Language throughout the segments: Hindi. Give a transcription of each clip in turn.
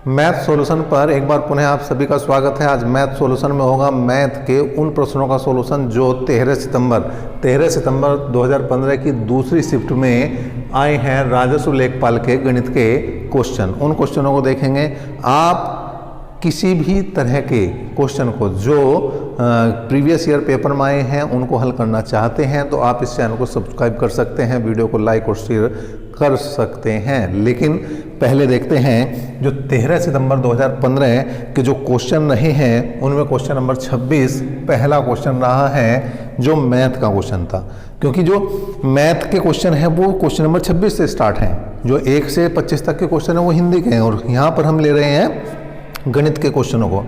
मैथ सॉल्यूशन पर एक बार पुनः आप सभी का स्वागत है। आज मैथ सॉल्यूशन में होगा मैथ के उन प्रश्नों का सॉल्यूशन जो 13 सितंबर 2015 की दूसरी शिफ्ट में आए हैं राजस्व लेखपाल के गणित के क्वेश्चन। उन क्वेश्चनों को देखेंगे। आप किसी भी तरह के क्वेश्चन को जो प्रीवियस ईयर पेपर में आए हैं उनको हल करना चाहते हैं तो आप इस चैनल को सब्सक्राइब कर सकते हैं, वीडियो को लाइक और शेयर कर सकते हैं। लेकिन पहले देखते हैं जो 13 सितंबर 2015 के जो क्वेश्चन रहे हैं उनमें क्वेश्चन नंबर 26 पहला क्वेश्चन रहा है जो मैथ का क्वेश्चन था, क्योंकि जो मैथ के क्वेश्चन है वो क्वेश्चन नंबर 26 से स्टार्ट हैं। जो 1 से 25 तक के क्वेश्चन है वो हिंदी के हैं और यहाँ पर हम ले रहे हैं गणित के क्वेश्चनों को।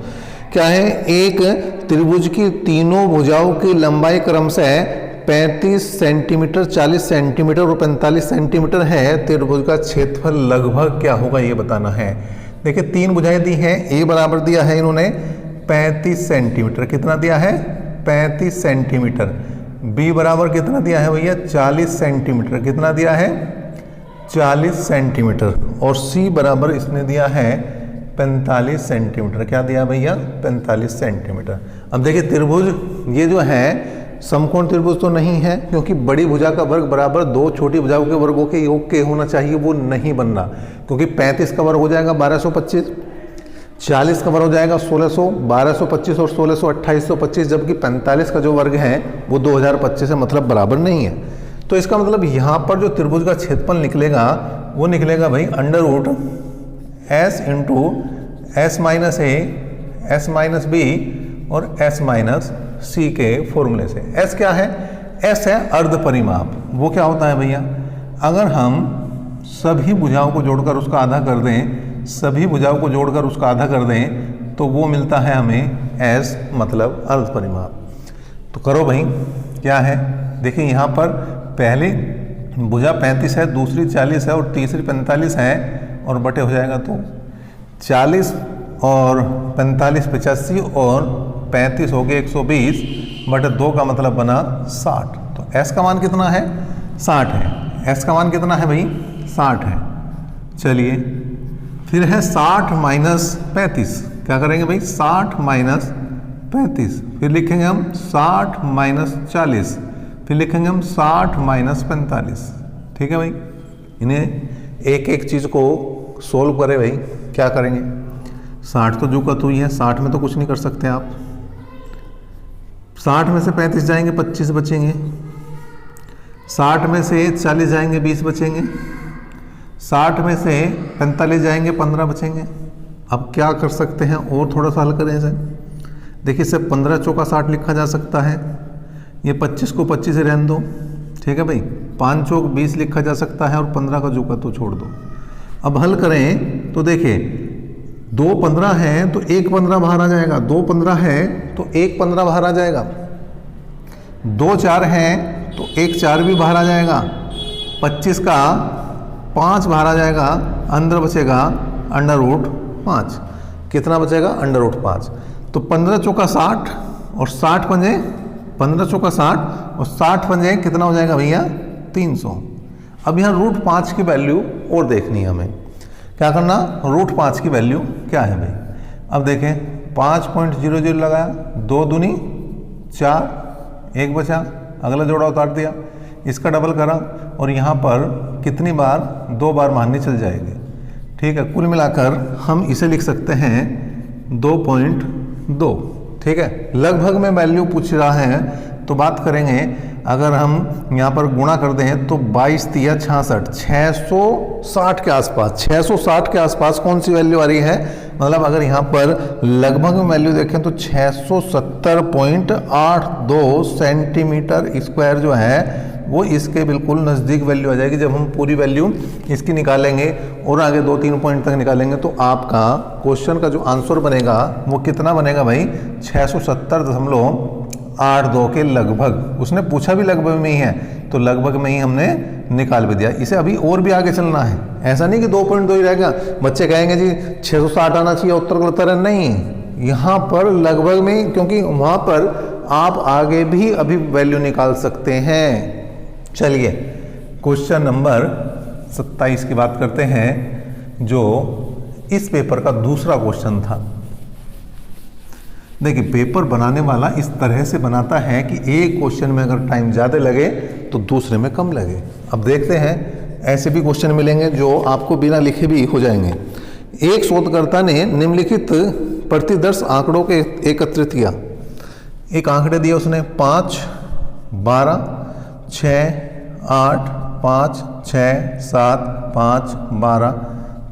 क्या है, एक त्रिभुज की तीनों भुजाओं की लंबाई क्रमशः 35 सेंटीमीटर, 40 सेंटीमीटर और 45 सेंटीमीटर है। त्रिभुज का क्षेत्रफल लगभग क्या होगा ये बताना है। देखिए तीन भुजाएं दी हैं, ए बराबर दिया है इन्होंने 35 सेंटीमीटर, कितना दिया है 35 सेंटीमीटर। बी बराबर कितना दिया है भैया 40 सेंटीमीटर, कितना दिया है 40 सेंटीमीटर। और सी बराबर इसने दिया है 45 सेंटीमीटर। क्या दिया भैया 45 सेंटीमीटर। अब देखिए त्रिभुज ये जो है समकोण त्रिभुज तो नहीं है, क्योंकि बड़ी भुजा का वर्ग बराबर दो छोटी भुजाओं के वर्गों के योग के होना चाहिए, वो नहीं बन रहा। क्योंकि 35 का वर्ग हो जाएगा 1225, 40 का वर्ग हो जाएगा 1600, 1225 और 1600 2825, जबकि 45 का जो वर्ग है वो 2025 से मतलब बराबर नहीं है। तो इसका मतलब यहाँ पर जो त्रिभुज का क्षेत्रफल निकलेगा वो निकलेगा भाई under root S into S minus A, S minus B और एस माइनस सी के फॉर्मूले से। एस क्या है, एस है अर्ध परिमाप। वो क्या होता है भैया, अगर हम सभी भुजाओं को जोड़कर उसका आधा कर दें, सभी भुजाओं को जोड़कर उसका आधा कर दें तो वो मिलता है हमें एस मतलब अर्ध परिमाप। तो करो भाई क्या है, देखिए यहाँ पर पहली भुजा 35 है, दूसरी 40 है और तीसरी 45 है और बटे हो जाएगा तो 40 और 45 85 और 35 हो गए 120 बटे 2 का मतलब बना 60। तो s का मान कितना है 60 है। s का मान कितना है भाई 60 है। चलिए फिर है 60 माइनस 35। क्या करेंगे भाई 60 माइनस 35, फिर लिखेंगे हम 60 माइनस 40, फिर लिखेंगे हम 60 माइनस 45। ठीक है भाई, इन्हें एक एक चीज़ को सोल्व करें भाई। क्या करेंगे 60 तो जो का तो ही है, 60 में तो कुछ नहीं कर सकते आप। 60 में से 35 जाएंगे 25 बचेंगे, 60 में से 40 जाएंगे 20 बचेंगे, 60 में से 45 जाएंगे 15 बचेंगे। अब क्या कर सकते हैं और थोड़ा सा हल करें इसे। देखिए इसे 15 चौका 60 लिखा जा सकता है, ये 25 को 25 से रहने दो। ठीक है भाई, 5 चौक 20 लिखा जा सकता है और 15 का जो का तो छोड़ दो। अब हल करें तो देखिए 2 15 है तो 1 15 बाहर आ जाएगा, 2 15 है तो 1 15 बाहर आ जाएगा, 2 4 है तो 1 4 भी बाहर आ जाएगा, 25 का 5 बाहर आ जाएगा, अंदर बचेगा अंडर रूट 5। कितना बचेगा अंडर रूट 5। तो 15 चौका 60 और 60 पंजे 15 चौका 60 और 60 पंजे कितना हो जाएगा भैया 300। अब यहाँ रूट 5 की वैल्यू और देखनी है हमें। क्या करना, रूट 5 की वैल्यू क्या है भाई। अब देखें 5.00 लगाया, 2 दूनी 4, 1 बचा, अगला जोड़ा उतार दिया, इसका डबल करा और यहाँ पर कितनी बार 2 बार माननी चल जाएगी। ठीक है, कुल मिलाकर हम इसे लिख सकते हैं 2.2। ठीक है, लगभग में वैल्यू पूछ रहा है तो बात करेंगे। अगर हम यहाँ पर गुणा कर दें तो 22 तिया 66, 660 के आसपास, 660 के आसपास कौन सी वैल्यू आ रही है। मतलब अगर यहाँ पर लगभग में वैल्यू देखें तो 670.82 सेंटीमीटर स्क्वायर जो है वो इसके बिल्कुल नज़दीक वैल्यू आ जाएगी। जब हम पूरी वैल्यू इसकी निकालेंगे और आगे 2-3 पॉइंट तक निकालेंगे तो आपका क्वेश्चन का जो आंसर बनेगा वो कितना बनेगा भाई 670.82 के लगभग। उसने पूछा भी लगभग में ही है तो लगभग में ही हमने निकाल भी दिया। इसे अभी और भी आगे चलना है, ऐसा नहीं कि 2.2 ही रहेगा। बच्चे कहेंगे जी 660 आना चाहिए उत्तर गलत है, नहीं, यहाँ पर लगभग में, क्योंकि वहाँ पर आप आगे भी अभी वैल्यू निकाल सकते हैं। चलिए क्वेश्चन नंबर 27 की बात करते हैं, जो इस पेपर का दूसरा क्वेश्चन था। देखिए पेपर बनाने वाला इस तरह से बनाता है कि एक क्वेश्चन में अगर टाइम ज़्यादा लगे तो दूसरे में कम लगे। अब देखते हैं, ऐसे भी क्वेश्चन मिलेंगे जो आपको बिना लिखे भी हो जाएंगे। एक शोधकर्ता ने निम्नलिखित प्रतिदर्श आंकड़ों के एकत्रित किया। एक आंकड़े दिए उसने 5, 12, 6, 8, 5, 6, 7, 5, 12,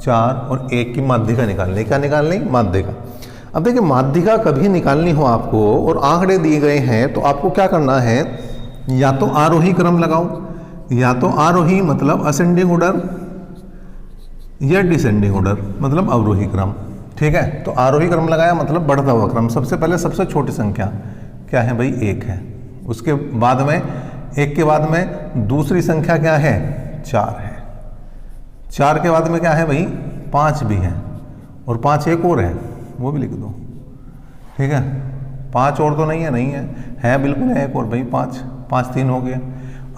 4 और 1 की माध्यिका निकालनी। क्या निकालनी? माध्यिका। अब देखिए माध्यिका कभी निकालनी हो आपको और आंकड़े दिए गए हैं तो आपको क्या करना है, या तो आरोही क्रम लगाओ, या तो आरोही मतलब असेंडिंग ऑर्डर, या डिसेंडिंग ऑर्डर मतलब अवरोही क्रम। ठीक है, तो आरोही क्रम लगाया मतलब बढ़ता हुआ क्रम। सबसे पहले सबसे छोटी संख्या क्या है भाई? 1 है। उसके बाद में 1 के बाद में दूसरी संख्या क्या है? 4 है। 4 के बाद में क्या है भाई? 5 भी है, और 5 एक और है, वो भी लिख दो। ठीक है, 5 और तो नहीं है? नहीं है बिल्कुल है एक और भाई, 5 3 हो गया।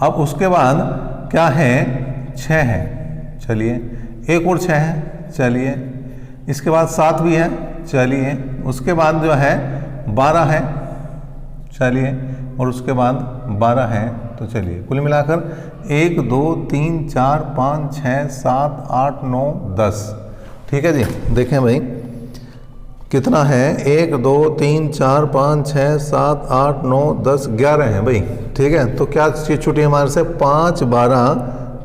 अब उसके बाद क्या है? 6 है, चलिए। एक और 6 है, चलिए। इसके बाद 7 भी है, चलिए। उसके बाद जो है 12 है, चलिए। और उसके बाद 12 है, तो चलिए कुल मिलाकर 1 2 3 4 5 6 7 8 9 10। ठीक है जी, देखें भाई कितना है? 1 2 3 4 5 6 7 8 9 10 11 है भाई। ठीक है, तो क्या चीज छूटी हमारे से? 5 12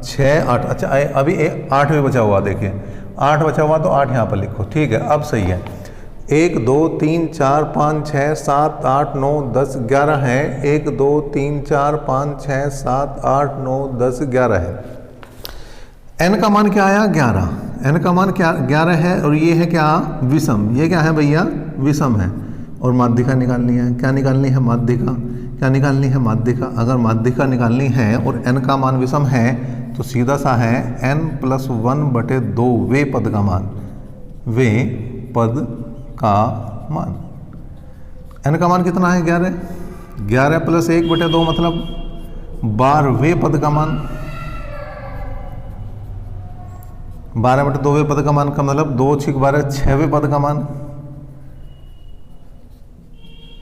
6 8। अच्छा अभी 8 भी बचा हुआ, देखिए 8 बचा हुआ, तो 8 यहाँ पर लिखो। ठीक है, अब सही है। 1 2 3 4 5 6 7 8 9 10 11 है। 1 2 3 4 5 6 7 8 9 10 11 है। n का मान क्या आया? 11। n का मान क्या? 11 है, और ये है क्या? विषम। ये क्या है भैया? विषम है। और माध्यिका निकालनी है। क्या निकालनी है? माध्यिका। क्या निकालनी है? माध्यिका। अगर माध्यिका निकालनी है और n का मान विषम है तो सीधा सा है n+1/2 वे पद का मान, वे पद का मान। n का मान कितना है? 11। 11 + 1/2 मतलब 12वें पद का मान। 12/2वें पद का मान का मतलब 2 6 12 6वें पद का मान।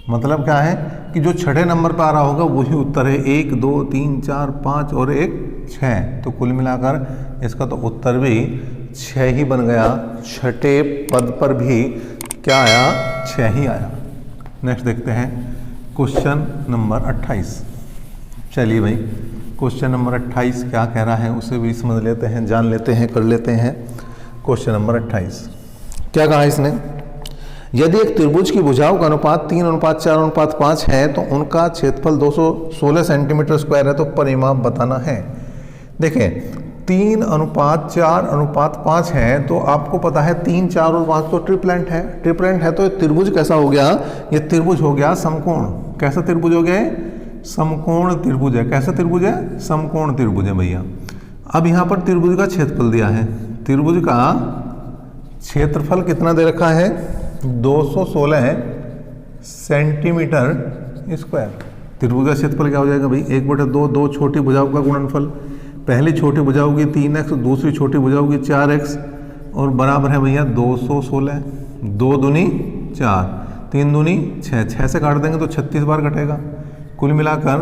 मतलब क्या है कि जो छठे नंबर पर आ रहा होगा वही उत्तर है। 1 2 3 4 5 और 1 6, तो कुल मिलाकर इसका तो उत्तर भी 6 ही बन गया। छठे पद पर भी क्या आया? 6 ही आया। नेक्स्ट देखते हैं क्वेश्चन नंबर 28। चलिए भाई क्वेश्चन नंबर 28 क्या कह रहा है उसे भी समझ लेते हैं, जान लेते हैं, कर लेते हैं। क्वेश्चन नंबर 28 क्या कहा इसने? यदि एक त्रिभुज की भुजाओं का अनुपात 3:4:5 है तो उनका क्षेत्रफल 216 सेंटीमीटर स्क्वायर है, तो परिमाप बताना है। देखें 3:4:5 है, तो आपको पता है 3 4 और 5 तो ट्रिपलेंट है। ट्रिपलेंट है तो ये त्रिभुज कैसा हो गया? ये त्रिभुज हो गया समकोण। कैसा त्रिभुज हो गया? समकोण त्रिभुज है। कैसा त्रिभुज है? समकोण त्रिभुज है भैया। अब यहाँ पर त्रिभुज का क्षेत्रफल दिया है। त्रिभुज का क्षेत्रफल कितना दे रखा है? 216 सेंटीमीटर स्क्वायर। त्रिभुज का क्षेत्रफल क्या हो जाएगा भाई? 1/2, 2 छोटी भुजाओं का गुणनफल। पहली छोटी भुजा होगी 3x, दूसरी छोटी भुजा होगी 4x, और बराबर है भैया 216। 2 दूनी 4, 3 दूनी 6, 6 से काट देंगे तो 36 बार कटेगा। कुल मिलाकर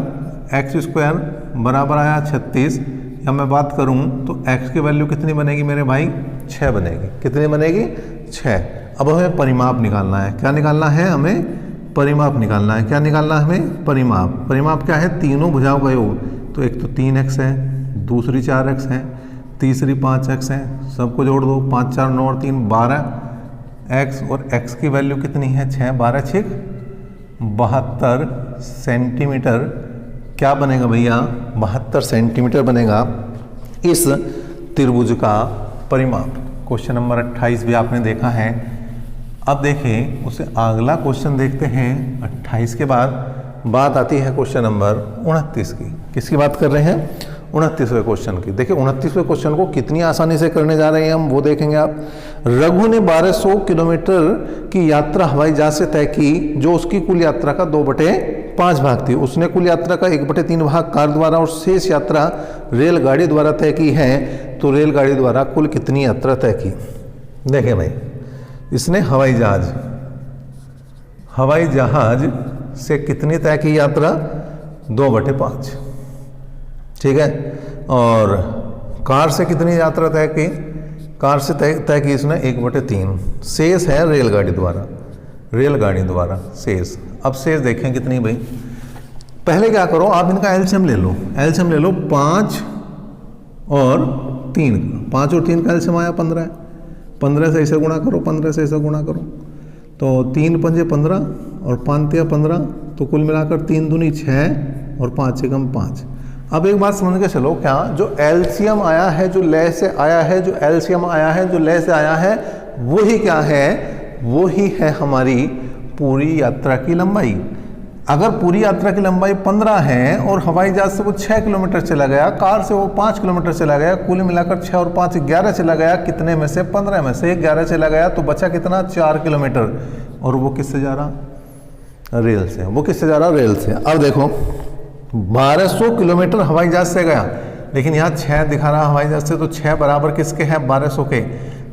x² बराबर आया 36। या मैं बात करूं तो x की वैल्यू कितनी बनेगी मेरे भाई? 6 बनेगी। कितनी बनेगी? 6। अब हमें परिमाप निकालना है। क्या निकालना है? हमें परिमाप निकालना है। क्या निकालना है हमें? परिमाप। परिमाप क्या है? तीनों भुजाओं का योग। तो एक तो 3x है, दूसरी 4x है, तीसरी 5x है। सबको जोड़ दो, 5 4 9 और 3 12x, और x की वैल्यू कितनी है? 6। 12 6 72 सेंटीमीटर। क्या बनेगा भैया? 72 सेंटीमीटर बनेगा इस त्रिभुज का परिमाप। क्वेश्चन नंबर 28 भी आपने देखा है। अब देखिए उसे अगला क्वेश्चन देखते हैं। 28 के बाद बात आती है क्वेश्चन नंबर 29 की। किसकी बात कर रहे हैं? 29वें क्वेश्चन की। देखिए 29वें क्वेश्चन को कितनी आसानी से करने जा रहे हैं हम, वो देखेंगे आप। रघु ने 1200 किलोमीटर की यात्रा हवाई जहाज से तय की, जो उसकी कुल यात्रा का 2/5 भाग थी। उसने कुल यात्रा का 1/3 भाग कार द्वारा और शेष यात्रा रेलगाड़ी द्वारा तय की है। तो रेलगाड़ी द्वारा कुल कितनी यात्रा तय की? देखिए भाई, इसने हवाई जहाज से कितनी तय की यात्रा? 2/5। ठीक है। और कार से कितनी यात्रा तय की? कार से तय की इसने 1/3। शेष है रेलगाड़ी द्वारा शेष। अब शेष देखें कितनी भाई। पहले क्या करो, आप इनका एलसीएम ले लो। 5 और 3 का 5 और 3 का एलसीएम आया 15 है। 15 से इसे गुणा करो, 15 से इसे गुणा करो, तो 3 पंजे 15 और 5 तिया 15, तो कुल मिलाकर 3 दूनी 6 और 5 एकम 5। अब एक बात समझ के चलो, क्या जो एलसीएम आया है, जो लय से आया है, जो एलसीएम आया है, जो लय से आया है, वही क्या है? वही है हमारी पूरी यात्रा की लंबाई। अगर पूरी यात्रा की लंबाई 15 है और हवाई जहाज से वो 6 किलोमीटर चला गया, कार से वो 5 किलोमीटर चला गया, कुल मिलाकर 6 और 5 11 चला गया, कितने में से? 15 में से 11 चला गया, तो बचा कितना? 4 किलोमीटर। और वो किससे जा रहा? रेल से। वो किससे जा रहा? रेल से। अब देखो, 1200 किलोमीटर हवाई जहाज से गया, लेकिन यहाँ 6 दिखा रहा हवाई जहाज से, तो 6 बराबर किसके हैं? 1200 के।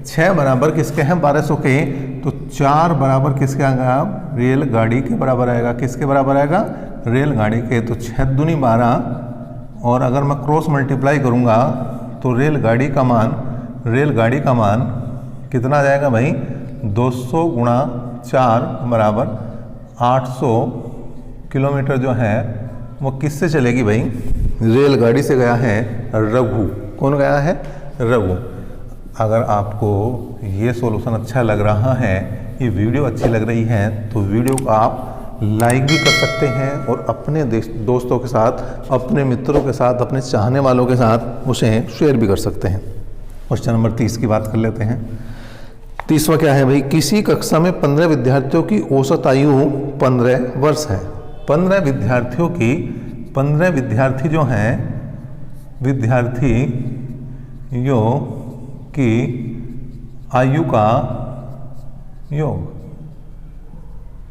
6 बराबर किसके हैं? 1200 के। तो 4 बराबर किसके आएगा? रेलगाड़ी के बराबर आएगा। किसके बराबर आएगा? रेलगाड़ी के। तो 6 दूनी 12, और अगर मैं क्रॉस मल्टीप्लाई करूँगा तो रेलगाड़ी का मान कितना आ जाएगा भाई? 200 गुणा 4 बराबर 800 किलोमीटर जो है वो किससे चलेगी भाई? रेलगाड़ी से गया है रघु। कौन गया है? रघु। अगर आपको ये सॉल्यूशन अच्छा लग रहा है, ये वीडियो अच्छी लग रही है, तो वीडियो को आप लाइक भी कर सकते हैं और अपने दोस्तों के साथ, अपने मित्रों के साथ, अपने चाहने वालों के साथ उसे शेयर भी कर सकते हैं। क्वेश्चन नंबर 30 की बात कर लेते हैं। 30वां क्या है भाई? किसी कक्षा में 15 विद्यार्थियों की औसत आयु 15 वर्ष है। 15 विद्यार्थी जो हैं, विद्यार्थियों की आयु का योग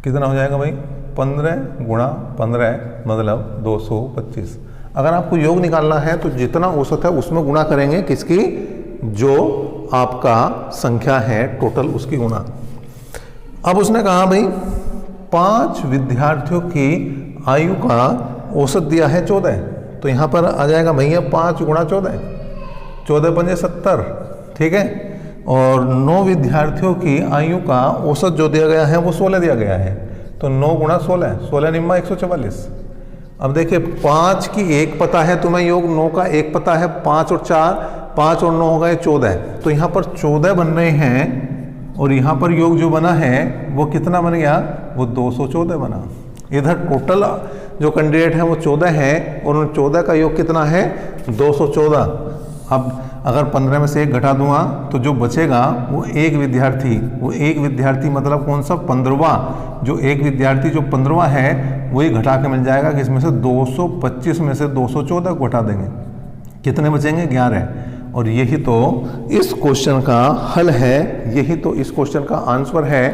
कितना हो जाएगा भाई? 15 गुणा 15 मतलब 225। अगर आपको योग निकालना है तो जितना औसत है उसमें गुणा करेंगे किसकी? जो आपका संख्या है टोटल, उसकी गुणा। अब उसने कहा भाई 5 विद्यार्थियों की आयु का औसत दिया है 14, तो यहाँ पर आ जाएगा भैया 5 गुणा 14, 14 पंजे 70। ठीक है। और 9 विद्यार्थियों की आयु का औसत जो दिया गया है वो 16 दिया गया है, तो 9 गुणा 16, 16 निम्मा 144। अब देखिए 5 की 1 पता है तुम्हें योग, 9 का 1 पता है, 5 और 4, 5 और 9 हो गए 14, तो यहाँ पर 14 बन रहे हैं और यहाँ पर योग जो बना है वो कितना बन गया? वो 214 बना। इधर टोटल जो कैंडिडेट है वो 14 है और उन 14 का योग कितना है? 214। अब अगर 15 में से 1 घटा दूंगा तो जो बचेगा वो एक विद्यार्थी मतलब कौन सा? 15वां। जो एक विद्यार्थी जो 15वां है वही घटा के मिल जाएगा कि इसमें से 225 में से 214 को घटा देंगे, कितने बचेंगे? 11। और यही तो इस क्वेश्चन का हल है, यही तो इस क्वेश्चन का आंसर है।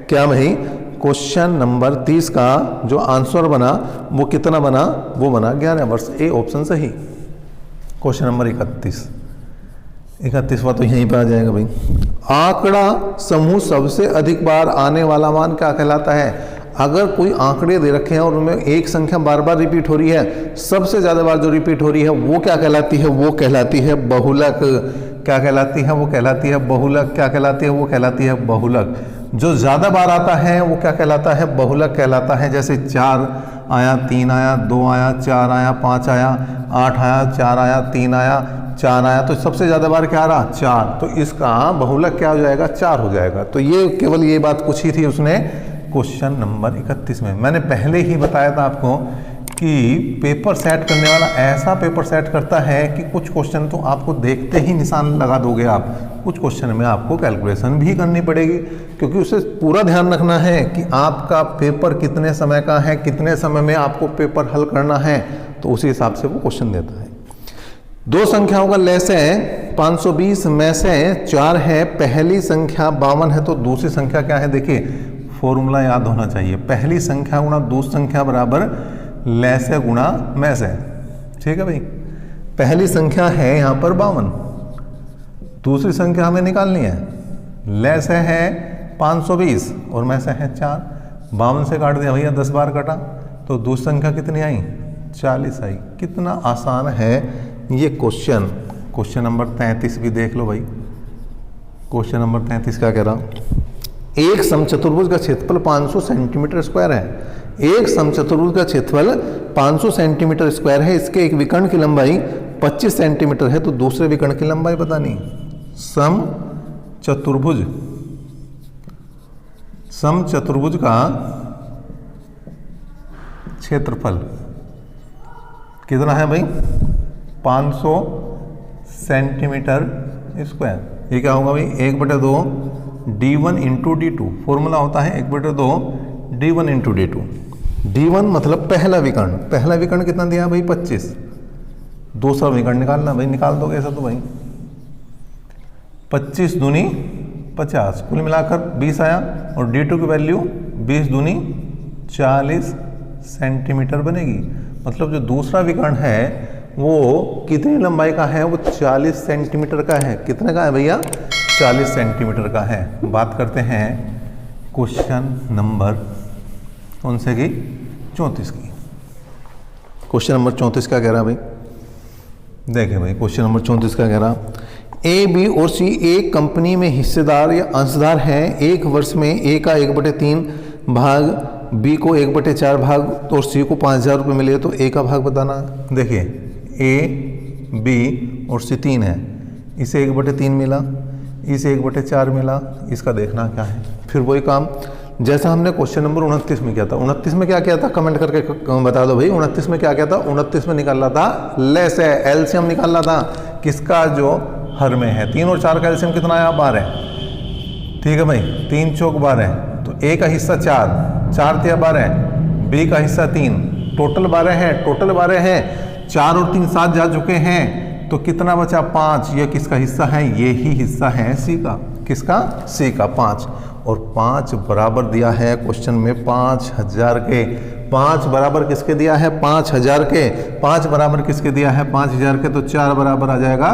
क्या भाई? क्वेश्चन नंबर 30 का जो आंसर बना वो कितना बना? वो बना 11 वर्ष। ए ऑप्शन सही। क्वेश्चन नंबर 31वां तो यहीं पर आ जाएगा भाई। आंकड़ा समूह सबसे अधिक बार आने वाला मान क्या कहलाता है? अगर कोई आंकड़े दे रखे हैं और उनमें एक संख्या बार बार रिपीट हो रही है, सबसे ज्यादा बार जो रिपीट हो रही है वो क्या कहलाती है? वो कहलाती है बहुलक। क्या कहलाती है? वो कहलाती है बहुलक। क्या कहलाती है? वो कहलाती है बहुलक। जो ज्यादा बार आता है वो क्या कहलाता है? बहुलक कहलाता है। जैसे 4 आया, 3 आया, 2 आया, 4 आया, 5 आया, 8 आया, 4 आया, 3 आया, 4 आया, तो सबसे ज्यादा बार क्या आ रहा? 4। तो इसका बहुलक क्या हो जाएगा? 4 हो जाएगा। तो ये केवल ये बात पूछी थी उसने क्वेश्चन नंबर 31 में। मैंने पहले ही बताया था आपको कि पेपर सेट करने वाला ऐसा पेपर सेट करता है कि कुछ क्वेश्चन तो आपको देखते ही निशान लगा दोगे आप, कुछ क्वेश्चन में आपको कैलकुलेशन भी करनी पड़ेगी, क्योंकि उसे पूरा ध्यान रखना है कि आपका पेपर कितने समय का है, कितने समय में आपको पेपर हल करना है, तो उसी हिसाब से वो क्वेश्चन देता है। 2 संख्याओं का लय से 520 में से 4 है, पहली संख्या 52 है, तो दूसरी संख्या क्या है? देखिए फॉर्मूला याद होना चाहिए। पहली संख्या गुणा दूसरी संख्या बराबर लय से गुणा में से। ठीक है भाई। पहली संख्या है यहाँ पर 52, दूसरी संख्या हमें निकालनी है लेस है 520 और में से है 4, 52 से काट दिया भैया 10 बार कटा, तो दूसरी संख्या कितनी आई? 40 आई। कितना आसान है ये क्वेश्चन। क्वेश्चन नंबर 33 भी देख लो भाई। क्वेश्चन नंबर 33 क्या कह रहा? एक समचतुर्भुज का क्षेत्रफल 500 सेंटीमीटर स्क्वायर है। एक समचतुर्भुज का क्षेत्रफल 500 सेंटीमीटर स्क्वायर है। इसके एक विकर्ण की लंबाई 25 सेंटीमीटर है, तो दूसरे विकर्ण की लंबाई बतानी। समचतुर्भुज का क्षेत्रफल कितना है भाई? 500 सेंटीमीटर स्क्वायर। ये क्या होगा भाई? 1/2 d1 इंटू d2। फॉर्मूला होता है 1/2 d1 इंटू d2। d1 मतलब पहला विकर्ण। पहला विकर्ण कितना दिया भाई? 25। दूसरा विकर्ण निकालना भाई, निकाल दोगे ऐसा तो भाई। 25 दूनी 50, कुल मिलाकर 20 आया, और d2 की वैल्यू 20 दूनी 40 सेंटीमीटर बनेगी। मतलब जो दूसरा विकर्ण है वो कितनी लंबाई का है? वो 40 सेंटीमीटर का है। कितने का है भैया? 40 सेंटीमीटर का है। बात करते हैं क्वेश्चन नंबर कौन से की? 34 की। क्वेश्चन नंबर 34 क्या कह रहा है भाई? देखिए भाई, क्वेश्चन नंबर 34 क्या कह रहा? ए, बी और सी एक कंपनी में हिस्सेदार या अंशदार हैं। एक वर्ष में ए का 1/3 भाग, बी को 1/4 भाग और सी को 5,000 रुपये मिले, तो ए का भाग बताना। देखिए ए, बी और सी 3 है, इसे 1/3 मिला, इसे 1/4 मिला, इसका देखना क्या है। फिर वही काम जैसा हमने क्वेश्चन नंबर 29 में किया था। 29 में क्या किया था? कमेंट करके बता दो भाई। 29 में क्या किया था? 29 में निकालना था लेस है, एलसीएम निकालना था। किसका? जो हर में है। 3 और 4 का एलसीएम कितना आया? 12। ठीक है भाई, 3 चौक 12, तो ए का हिस्सा 4 तिया 12, बी का हिस्सा 3, टोटल 12 है। टोटल 12 है, 4 और 3 7 जा चुके हैं, तो कितना बचा? 5। ये किसका हिस्सा है? ये ही हिस्सा है सी का। किसका? सी का 5। और 5 बराबर दिया है क्वेश्चन में 5000 के। 5 बराबर किसके दिया है? 5000 के। 5 बराबर किसके दिया है? 5000 के। तो 4 बराबर आ जाएगा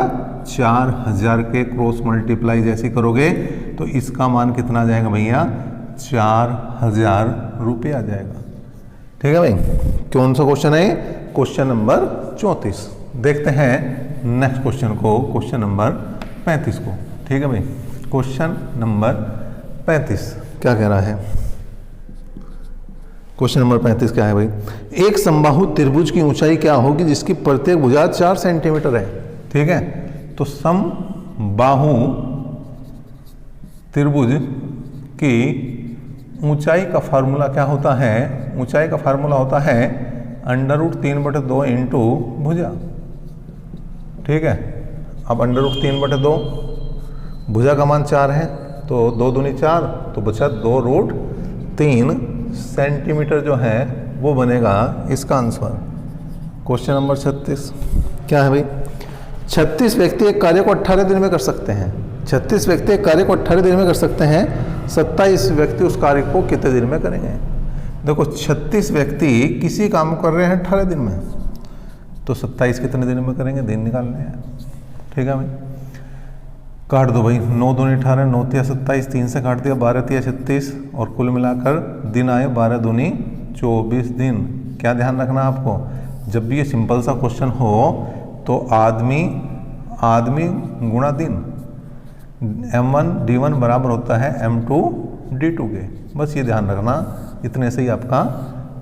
4000 के। क्रॉस मल्टीप्लाई जैसे करोगे तो इसका मान कितना आ जाएगा भैया? 4000 रुपये आ जाएगा। ठीक है भाई, कौन सा क्वेश्चन है? Question number 34। देखते हैं नेक्स्ट क्वेश्चन को, क्वेश्चन नंबर 35 को। ठीक है भाई, क्वेश्चन नंबर 35 क्या कह रहा है? क्वेश्चन नंबर 35 क्या है भाई? एक समबाहु त्रिभुज की ऊंचाई क्या होगी जिसकी प्रत्येक भुजा 4 सेंटीमीटर है? ठीक है, तो समबाहु त्रिभुज की ऊंचाई का फार्मूला क्या होता है? ऊंचाई का फार्मूला होता है √3/2 इंटू भुजा। ठीक है, अब √3/2, भुजा का मान 4 है, तो 2 दूनी 4, तो बचा 2√3 सेंटीमीटर जो है वो बनेगा इसका आंसर। क्वेश्चन नंबर 36 क्या है भाई? 36 व्यक्ति एक कार्य को 18 दिन में कर सकते हैं। 36 व्यक्ति एक कार्य को 18 दिन में कर सकते हैं। 27 व्यक्ति उस कार्य को कितने दिन में करेंगे? देखो 36 व्यक्ति किसी काम को कर रहे हैं 18 दिन में, तो 27 कितने दिन में करेंगे? दिन निकालने हैं। ठीक है भाई, काट दो भाई। 9 दूनी 18, 9 तिया 27, 3 से काट दिया, 12 तिया 36, और कुल मिलाकर दिन आए 12 दूनी 24 दिन। क्या ध्यान रखना आपको? जब भी ये सिंपल सा क्वेश्चन हो तो आदमी गुणा दिन, m1 d1 बराबर होता है m2 d2 के। बस ये ध्यान रखना, इतने से ही आपका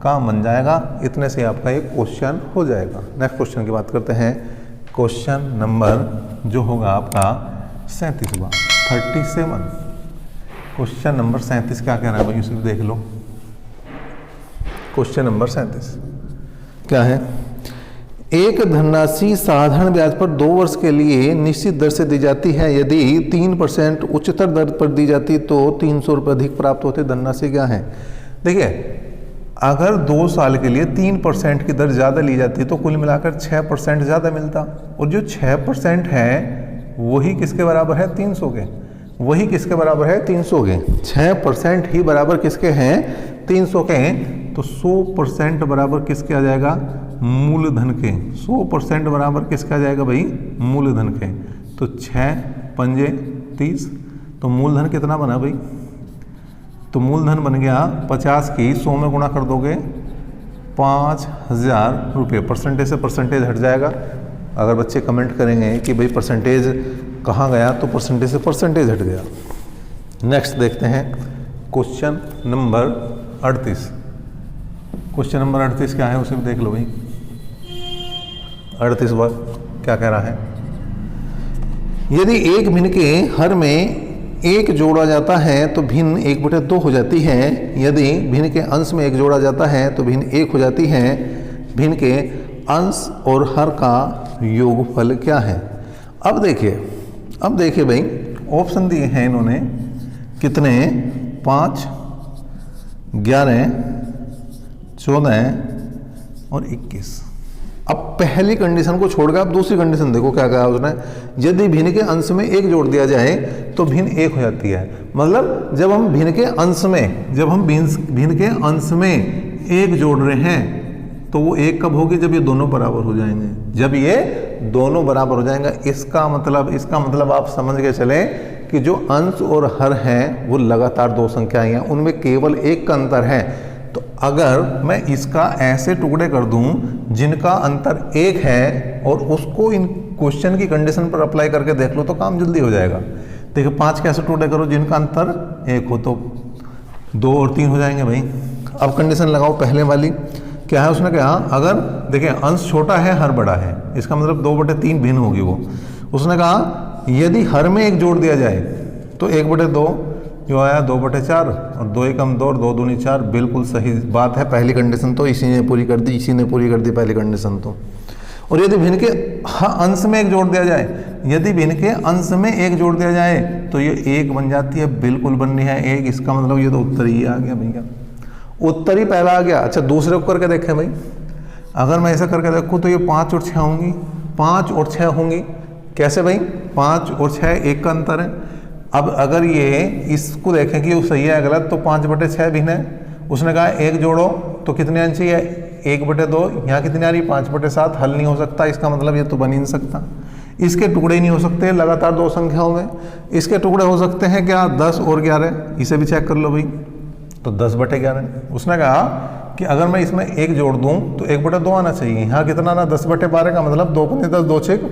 काम बन जाएगा, इतने से ही आपका एक क्वेश्चन हो जाएगा। नेक्स्ट क्वेश्चन की बात करते हैं। क्वेश्चन नंबर जो होगा आपका 37वां 37। क्वेश्चन नंबर 37 क्या कह रहा है भाई? इसमें देख लो। क्वेश्चन नंबर 37 क्या है? एक धनराशि साधारण ब्याज पर 2 वर्ष के लिए निश्चित दर से दी जाती है। यदि 3% उच्चतर दर पर दी जाती तो 300 रुपये अधिक प्राप्त होते। धनराशि क्या है? देखिए, अगर 2 साल के लिए 3% की दर ज़्यादा ली जाती तो कुल मिलाकर 6% ज़्यादा मिलता, और जो 6% है वही किसके बराबर है? 300 के। वही किसके बराबर है? 300 के। 6% ही बराबर किसके हैं? 300 के। तो 100% बराबर किसके आ जाएगा? मूलधन के। 100% बराबर किसके आ जाएगा भाई? मूलधन के। तो 6 पंजे 30, तो मूलधन कितना बना भाई, तो मूलधन बन गया 50 की 100 में गुणा कर दोगे 5,000 रुपये। परसेंटेज से परसेंटेज हट जाएगा। अगर बच्चे कमेंट करेंगे कि भाई परसेंटेज कहाँ गया, तो परसेंटेज से परसेंटेज हट गया। नेक्स्ट देखते हैं क्वेश्चन नंबर 38। क्वेश्चन नंबर 38 क्या है उसे भी देख लो भाई। 38 बार क्या कह रहा है, यदि एक भिन्न के हर में एक जोड़ा जाता है तो भिन्न 1/2 हो जाती है। यदि भिन्न के अंश में एक जोड़ा जाता है तो भिन्न 1 हो जाती है। भिन्न के अंश और हर का योगफल क्या है। अब देखिए भाई, ऑप्शन दिए हैं इन्होंने कितने, 5, 11, 14 और 21। अब पहली कंडीशन को छोड़कर आप दूसरी कंडीशन देखो क्या कहा उसने, यदि भिन्न के अंश में एक जोड़ दिया जाए तो भिन्न 1 हो जाती है। मतलब जब हम भिन्न के अंश में एक जोड़ रहे हैं तो वो 1 कब होगी, जब ये दोनों बराबर हो जाएंगे। जब ये दोनों बराबर हो जाएंगे इसका मतलब आप समझ के चले कि जो अंश और हर हैं वो लगातार 2 संख्याएं हैं, उनमें केवल 1 का अंतर है। तो अगर मैं इसका ऐसे टुकड़े कर दूं जिनका अंतर 1 है और उसको इन क्वेश्चन की कंडीशन पर अप्लाई करके देख लो तो काम जल्दी हो जाएगा। देखिए 5 कैसे टुकड़े करो जिनका अंतर 1 हो, तो 2 और 3 हो जाएंगे भाई। अब कंडीशन लगाओ पहले वाली, क्या है उसने कहा, अगर देखिए अंश छोटा है हर बड़ा है, इसका मतलब 2/3 भिन्न होगी वो। उसने कहा यदि हर में एक जोड़ दिया जाए तो 1/2 जो आया 2/4 और 2 1 2 और 2 दूनी 4। बिल्कुल सही बात है। पहली कंडीशन तो इसी ने पूरी कर दी पहली कंडीशन तो। और यदि भिन्न के अंश में एक जोड़ दिया जाए, यदि भिन्न के अंश में एक जोड़ दिया जाए तो ये 1 बन जाती है। बिल्कुल बननी है 1, इसका मतलब ये तो उत्तर ही आ गया भैया, उत्तर ही पहला आ गया। अच्छा दूसरे को करके देखें भाई, अगर मैं ऐसा करके देखूँ तो ये 5 और 6 होंगी, 5 और 6 होंगी। कैसे भाई, 5 और 6 1 का अंतर है। अब अगर ये इसको देखें कि वो सही है गलत, तो 5/6 भिन्न है। उसने कहा 1 जोड़ो तो कितने अंश है, 1/2। यहाँ कितनी आ रही, 5/7। हल नहीं हो सकता, इसका मतलब ये तो बन ही नहीं सकता। इसके टुकड़े ही नहीं हो सकते लगातार 2 संख्याओं में। इसके टुकड़े हो सकते हैं क्या, 10 और 11। इसे भी चेक कर लो भाई, तो 10/11। उसने कहा कि अगर मैं इसमें 1 जोड़ दूं तो 1/2 आना चाहिए। यहाँ कितना आना, 10/12 का मतलब 2 × 10 2 6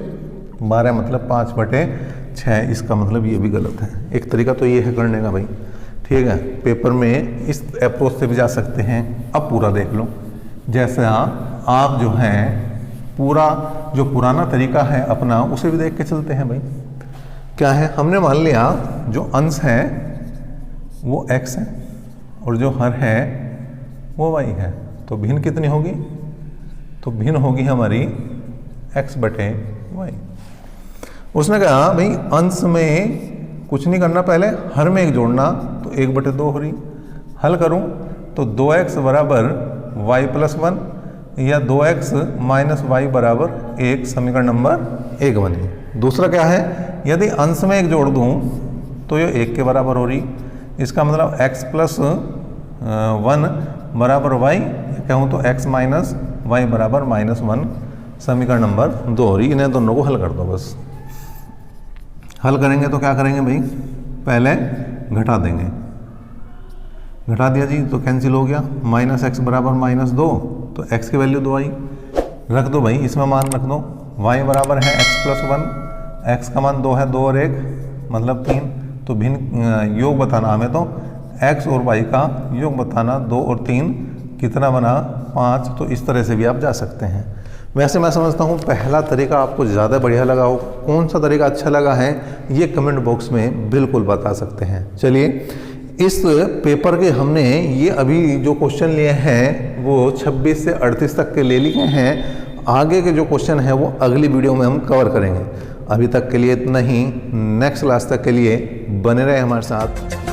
12, मतलब 5/6। इसका मतलब ये भी गलत है। एक तरीका तो ये है करने का भाई, ठीक है। पेपर में इस अप्रोच से भी जा सकते हैं। अब पूरा देख लो, जैसे आप जो हैं पूरा जो पुराना तरीका है अपना उसे भी देख के चलते हैं भाई। क्या है, हमने मान लिया जो अंश है वो x है और जो हर है वो y है, तो भिन्न कितनी होगी, तो भिन्न होगी हमारी x/y। उसने कहा भाई अंश में कुछ नहीं करना, पहले हर में 1 जोड़ना, तो 1/2 हो रही। हल करूं तो 2x बराबर y + 1 या 2x - y बराबर 1, समीकरण नंबर 1 बनी। दूसरा क्या है, यदि अंश में 1 जोड़ दूं तो ये 1 के बराबर हो रही। इसका मतलब x + 1 बराबर y, कहूँ तो x - y बराबर -1, समीकरण नंबर 2 हो रही। इन्हें दोनों को हल कर दो बस। हल करेंगे तो क्या करेंगे भाई, पहले घटा देंगे, घटा दिया जी तो कैंसिल हो गया। -x बराबर -2, तो x की वैल्यू 2 आई। रख दो भाई, इसमें मान रख दो। y बराबर है x + 1, x का मान 2 है, 2 और 1 मतलब 3। तो भिन्न योग बताना हमें, तो x और y का योग बताना। 2 और 3 कितना बना, 5। तो इस तरह से भी आप जा सकते हैं। वैसे मैं समझता हूँ पहला तरीका आपको ज़्यादा बढ़िया लगा हो। कौन सा तरीका अच्छा लगा है ये कमेंट बॉक्स में बिल्कुल बता सकते हैं। चलिए, इस पेपर के हमने ये अभी जो क्वेश्चन लिए हैं वो 26 से 38 तक के ले लिए हैं। आगे के जो क्वेश्चन हैं वो अगली वीडियो में हम कवर करेंगे। अभी तक के लिए इतना ही। नेक्स्ट क्लास तक के लिए बने रहे हमारे साथ।